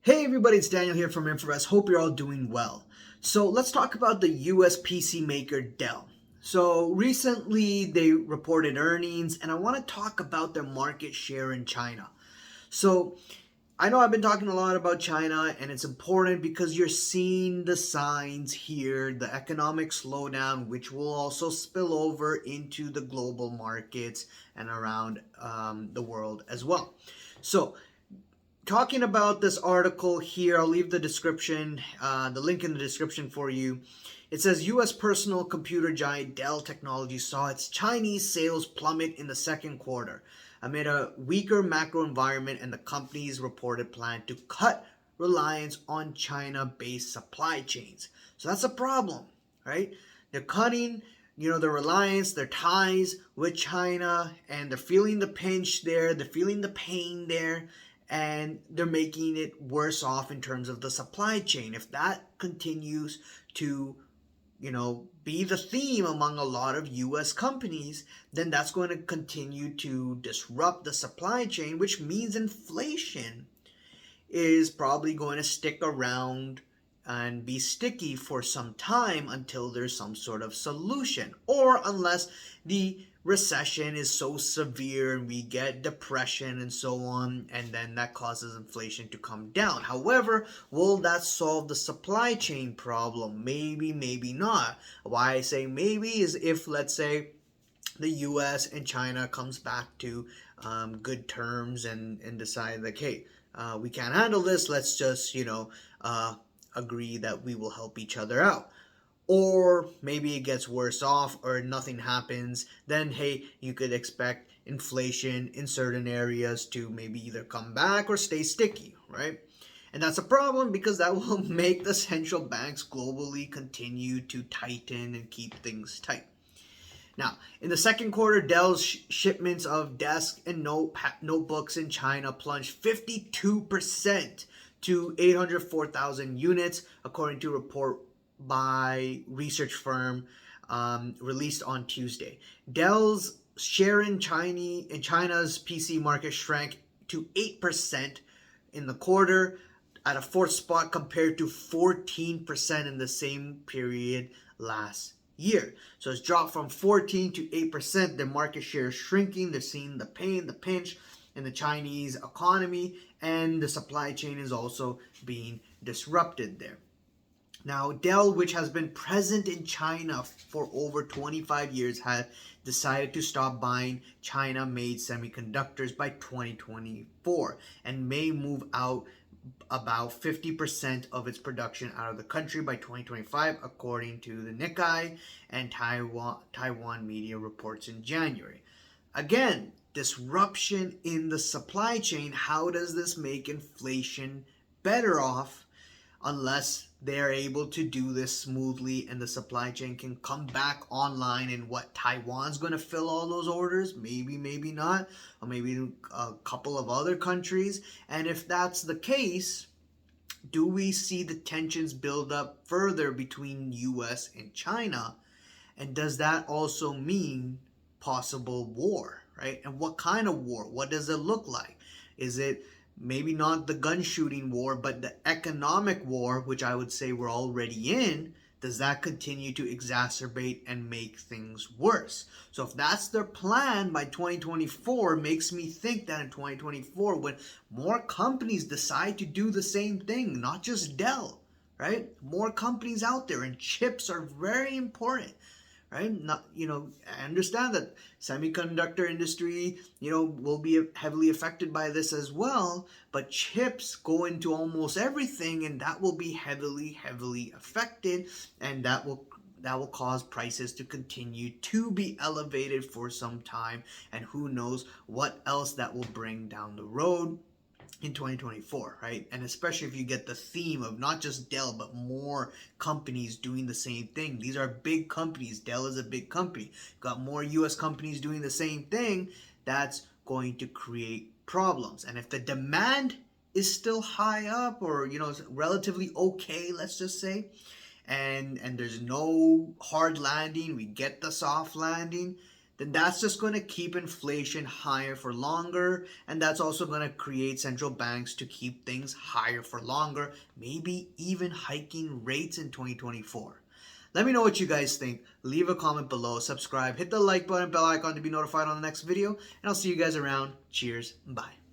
Hey everybody, it's Daniel here from InfoRest. Hope you're all doing well. So let's talk about the US PC maker Dell. So recently they reported earnings and I want to talk about their market share in China. So I know I've been talking a lot about China and it's important because you're seeing the signs here, the economic slowdown, which will also spill over into the global markets and around the world as well. So talking about this article here, I'll leave the description, the link in the description for you. It says U.S. personal computer giant Dell Technologies saw its Chinese sales plummet in the second quarter amid a weaker macro environment and the company's reported plan to cut reliance on China-based supply chains. So that's a problem, right? They're cutting, their reliance, their ties with China, and they're feeling the pinch there, they're feeling the pain there, and they're making it worse off in terms of the supply chain. If that continues to be the theme among a lot of US companies, then that's going to continue to disrupt the supply chain, which means inflation is probably going to stick around and be sticky for some time until there's some sort of solution, or unless the recession is so severe and we get depression and so on, and then that causes inflation to come down. However, will that solve the supply chain problem? Maybe, maybe not. Why I say maybe is if, let's say, the US and China comes back to good terms and decide like, hey, we can't handle this, let's just agree that we will help each other out. Or maybe it gets worse off or nothing happens, then hey, you could expect inflation in certain areas to maybe either come back or stay sticky, right? And that's a problem because that will make the central banks globally continue to tighten and keep things tight. Now, in the second quarter, Dell's shipments of desk and notebooks in China plunged 52% to 804,000 units, according to a report by research firm released on Tuesday. Dell's share in China's PC market shrank to 8% in the quarter, at a fourth spot compared to 14% in the same period last year. So it's dropped from 14 to 8%. Their market share is shrinking. They're seeing the pain, the pinch in the Chinese economy, and the supply chain is also being disrupted there. Now, Dell, which has been present in China for over 25 years, has decided to stop buying China-made semiconductors by 2024 and may move out about 50% of its production out of the country by 2025, according to the Nikkei and Taiwan media reports in January. Again, disruption in the supply chain. How does this make inflation better off unless they're able to do this smoothly and the supply chain can come back online? And what, Taiwan's going to fill all those orders? Maybe, maybe not. Or maybe a couple of other countries. And if that's the case, do we see the tensions build up further between US and China? And does that also mean possible war, right? And what kind of war? What does it look like? Is it maybe not the gun shooting war, but the economic war, which I would say we're already in? Does that continue to exacerbate and make things worse? So if that's their plan by 2024, makes me think that in 2024, when more companies decide to do the same thing, not just Dell, right? More companies out there, and chips are very important. Right? Not, I understand that semiconductor industry, will be heavily affected by this as well, but chips go into almost everything, and that will be heavily, heavily affected, and that will cause prices to continue to be elevated for some time, and who knows what else that will bring down the road in 2024, right? And especially if you get the theme of not just Dell, but more companies doing the same thing. These are big companies. Dell is a big company. Got more US companies doing the same thing. That's going to create problems. And if the demand is still high up, or relatively okay, let's just say, and there's no hard landing, we get the soft landing, then that's just going to keep inflation higher for longer, and that's also going to create central banks to keep things higher for longer, maybe even hiking rates in 2024. Let me know what you guys think. Leave a comment below, subscribe, hit the like button, bell icon to be notified on the next video, and I'll see you guys around. Cheers, bye.